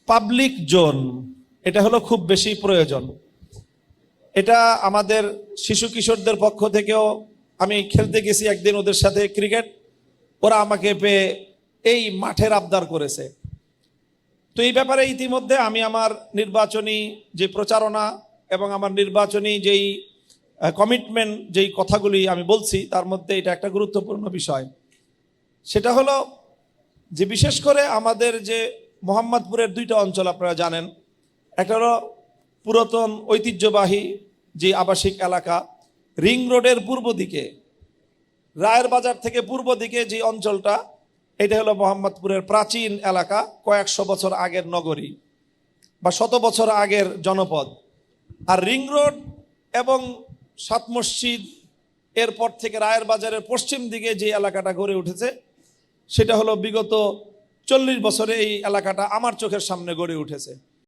Public zone এটা হলো খুব বেশি প্রয়োজন। এটা আমাদের শিশু কিশোরদের পক্ষ থেকেও, আমি খেলতে গেছি একদিন ওদের সাথে ক্রিকেট, ওরা আমাকে পেয়ে এই মাঠের আবদার করেছে। তো এই ব্যাপারে ইতিমধ্যে আমি আমার নির্বাচনী যে প্রচারণা এবং আমার নির্বাচনী যেই কমিটমেন্ট, যেই কথাগুলি আমি বলছি, তার মধ্যে এটা একটা গুরুত্বপূর্ণ বিষয়। সেটা হলো যে বিশেষ করে আমাদের যে মোহাম্মদপুরের দুইটা অঞ্চল আপনারা জানেন, একটা হলো পুরাতন ঐতিহ্যবাহী যে আবাসিক এলাকা রিং রোডের পূর্ব দিকে, রায়ের বাজার থেকে পূর্ব দিকে যে অঞ্চলটা, এটা হলো মোহাম্মদপুরের প্রাচীন এলাকা, কয়েকশো বছর আগের নগরী বা শত বছর আগের জনপদ। আর রিং রোড এবং সাত মসজিদ এরপর থেকে রায়ের বাজারের পশ্চিম দিকে যে এলাকাটা গড়ে উঠেছে, সেটা হলো বিগত 40 বছরে এই এলাকাটা আমার চোখের সামনে গড়ে উঠেছে।